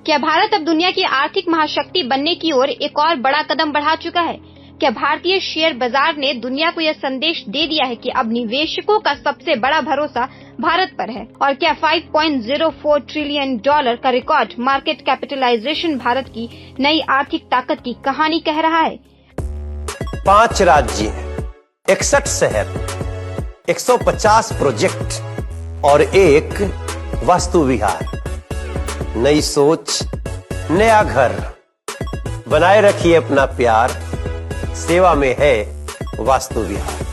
क्या भारत अब दुनिया की आर्थिक महाशक्ति बनने की ओर एक और बड़ा कदम बढ़ा चुका है? क्या भारतीय शेयर बाजार ने दुनिया को यह संदेश दे दिया है कि अब निवेशकों का सबसे बड़ा भरोसा भारत पर है? और क्या 5.04 ट्रिलियन डॉलर का रिकॉर्ड मार्केट कैपिटलाइजेशन भारत की नई आर्थिक ताकत की कहानी कह रहा है? 5 राज्य, 61 शहर, 150 प्रोजेक्ट और एक वास्तु विहार। नई सोच, नया घर। बनाए रखिए अपना प्यार, सेवा में है वास्तु विहार।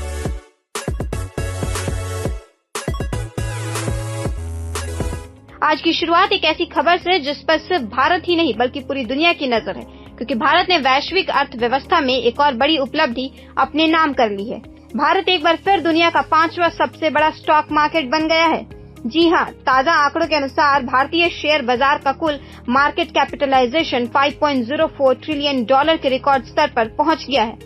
आज की शुरुआत एक ऐसी खबर से जिस पर सिर्फ भारत ही नहीं बल्कि पूरी दुनिया की नजर है, क्योंकि भारत ने वैश्विक अर्थव्यवस्था में एक और बड़ी उपलब्धि अपने नाम कर ली है। भारत एक बार फिर दुनिया का 5वां सबसे बड़ा स्टॉक मार्केट बन गया है। जी हाँ, ताजा आंकड़ों के अनुसार भारतीय शेयर बाजार का कुल मार्केट कैपिटलाइजेशन 5.04 ट्रिलियन डॉलर के रिकॉर्ड स्तर पर पहुंच गया है।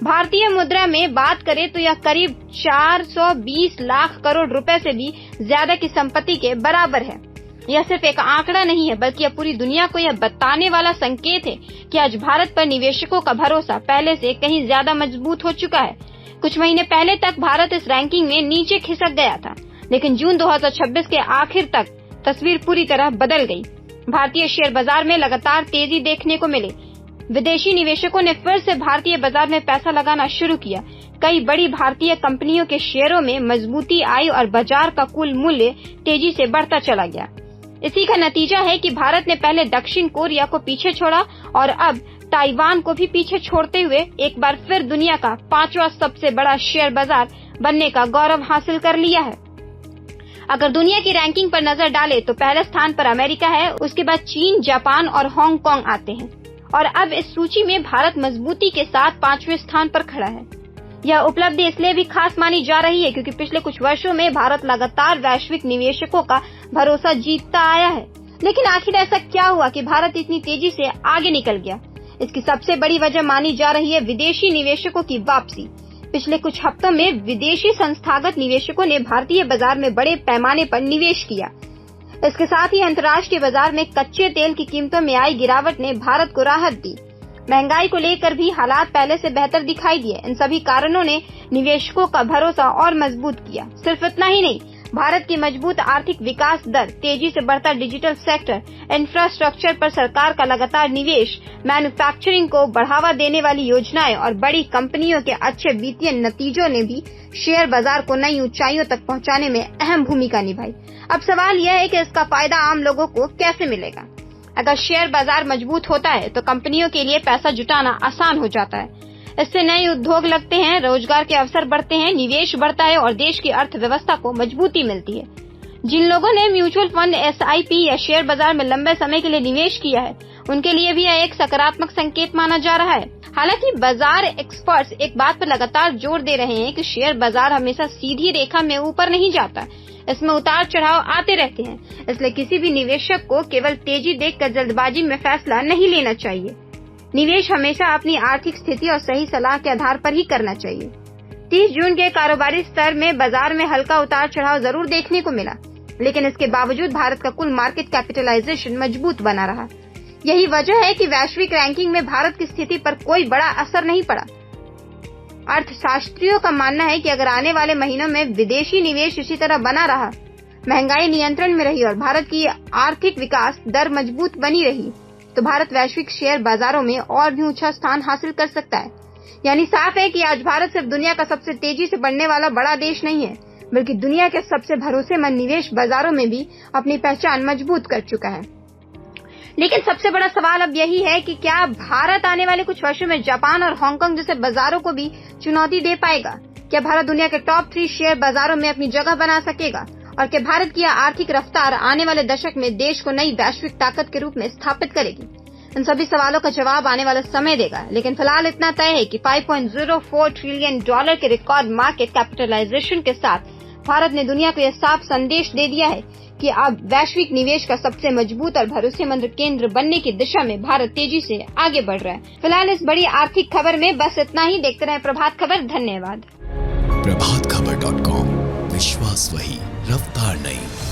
भारतीय मुद्रा में बात करें तो यह करीब 420 लाख करोड़ रुपए से भी ज्यादा की संपत्ति के बराबर है। यह सिर्फ एक आंकड़ा नहीं है, बल्कि यह पूरी दुनिया को यह बताने वाला संकेत है कि आज भारत पर निवेशकों का भरोसा पहले से कहीं ज्यादा मजबूत हो चुका है। कुछ महीने पहले तक भारत इस रैंकिंग में नीचे खिसक गया था, लेकिन जून 2026 के आखिर तक तस्वीर पूरी तरह बदल गई। भारतीय शेयर बाजार में लगातार तेजी देखने को मिली। विदेशी निवेशकों ने फिर से भारतीय बाजार में पैसा लगाना शुरू किया। कई बड़ी भारतीय कंपनियों के शेयरों में मजबूती आई और बाजार का कुल मूल्य तेजी से बढ़ता चला गया। इसी का नतीजा है कि भारत ने पहले दक्षिण कोरिया को पीछे छोड़ा और अब ताइवान को भी पीछे छोड़ते हुए एक बार फिर दुनिया का 5वां सबसे बड़ा शेयर बाजार बनने का गौरव हासिल कर लिया है। अगर दुनिया की रैंकिंग पर नजर डालें तो पहले स्थान पर अमेरिका है, उसके बाद चीन, जापान और हांगकांग आते हैं और अब इस सूची में भारत मजबूती के साथ 5वें स्थान पर खड़ा है। यह उपलब्धि इसलिए भी खास मानी जा रही है क्योंकि पिछले कुछ वर्षों में भारत लगातार वैश्विक निवेशकों का भरोसा जीतता आया है। लेकिन आखिर ऐसा क्या हुआ कि भारत इतनी तेजी से आगे निकल गया? इसकी सबसे बड़ी वजह मानी जा रही है विदेशी निवेशकों की वापसी। पिछले कुछ हफ्तों में विदेशी संस्थागत निवेशकों ने भारतीय बाजार में बड़े पैमाने पर निवेश किया। इसके साथ ही अंतर्राष्ट्रीय बाजार में कच्चे तेल की कीमतों में आई गिरावट ने भारत को राहत दी। महंगाई को लेकर भी हालात पहले से बेहतर दिखाई दिए। इन सभी कारणों ने निवेशकों का भरोसा और मजबूत किया। सिर्फ इतना ही नहीं, भारत की मजबूत आर्थिक विकास दर, तेजी से बढ़ता डिजिटल सेक्टर, इंफ्रास्ट्रक्चर पर सरकार का लगातार निवेश, मैन्युफैक्चरिंग को बढ़ावा देने वाली योजनाएं और बड़ी कंपनियों के अच्छे वित्तीय नतीजों ने भी शेयर बाजार को नई ऊंचाइयों तक पहुंचाने में अहम भूमिका निभाई। अब सवाल यह है कि इसका फायदा आम लोगों को कैसे मिलेगा? अगर शेयर बाजार मजबूत होता है तो कंपनियों के लिए पैसा जुटाना आसान हो जाता है। इससे नए उद्योग लगते हैं, रोजगार के अवसर बढ़ते हैं, निवेश बढ़ता है और देश की अर्थव्यवस्था को मजबूती मिलती है। जिन लोगों ने म्यूचुअल फंड, SIP या शेयर बाजार में लंबे समय के लिए निवेश किया है, उनके लिए भी यह एक सकारात्मक संकेत माना जा रहा है। हालांकि बाजार एक्सपर्ट्स एक बात पर लगातार जोर दे रहे हैं कि शेयर बाजार हमेशा सीधी रेखा में ऊपर नहीं जाता, इसमें उतार चढ़ाव आते रहते हैं। इसलिए किसी भी निवेशक को केवल तेजी देखकर जल्दबाजी में फैसला नहीं लेना चाहिए। निवेश हमेशा अपनी आर्थिक स्थिति और सही सलाह के आधार पर ही करना चाहिए। 30 जून के कारोबारी स्तर में बाजार में हल्का उतार चढ़ाव जरूर देखने को मिला, लेकिन इसके बावजूद भारत का कुल मार्केट कैपिटलाइजेशन मजबूत बना रहा। यही वजह है कि वैश्विक रैंकिंग में भारत की स्थिति पर कोई बड़ा असर नहीं पड़ा। अर्थशास्त्रियों का मानना है कि अगर आने वाले महीनों में विदेशी निवेश इसी तरह बना रहा, महंगाई नियंत्रण में रही और भारत की आर्थिक विकास दर मजबूत बनी रही, तो भारत वैश्विक शेयर बाजारों में और भी ऊंचा स्थान हासिल कर सकता है। यानी साफ है कि आज भारत सिर्फ दुनिया का सबसे तेजी से बढ़ने वाला बड़ा देश नहीं है, बल्कि दुनिया के सबसे भरोसेमंद निवेश बाजारों में भी अपनी पहचान मजबूत कर चुका है। लेकिन सबसे बड़ा सवाल अब यही है कि क्या भारत आने वाले कुछ वर्षों में जापान और हांगकांग जैसे बाजारों को भी चुनौती दे पाएगा? क्या भारत दुनिया के टॉप 3 शेयर बाजारों में अपनी जगह बना सकेगा? और क्या भारत की आर्थिक रफ्तार आने वाले दशक में देश को नई वैश्विक ताकत के रूप में स्थापित करेगी? इन सभी सवालों का जवाब आने वाला समय देगा। लेकिन फिलहाल इतना तय है कि 5.04 ट्रिलियन डॉलर के रिकॉर्ड मार्केट कैपिटलाइजेशन के साथ भारत ने दुनिया को यह साफ संदेश दे दिया है कि अब वैश्विक निवेश का सबसे मजबूत और भरोसेमंद केंद्र बनने की दिशा में भारत तेजी से आगे बढ़ रहा है। फिलहाल इस बड़ी आर्थिक खबर में बस इतना ही। देखते रहें प्रभात खबर। धन्यवाद। प्रभातखबर.com, विश्वास वही, रफ्तार नहीं।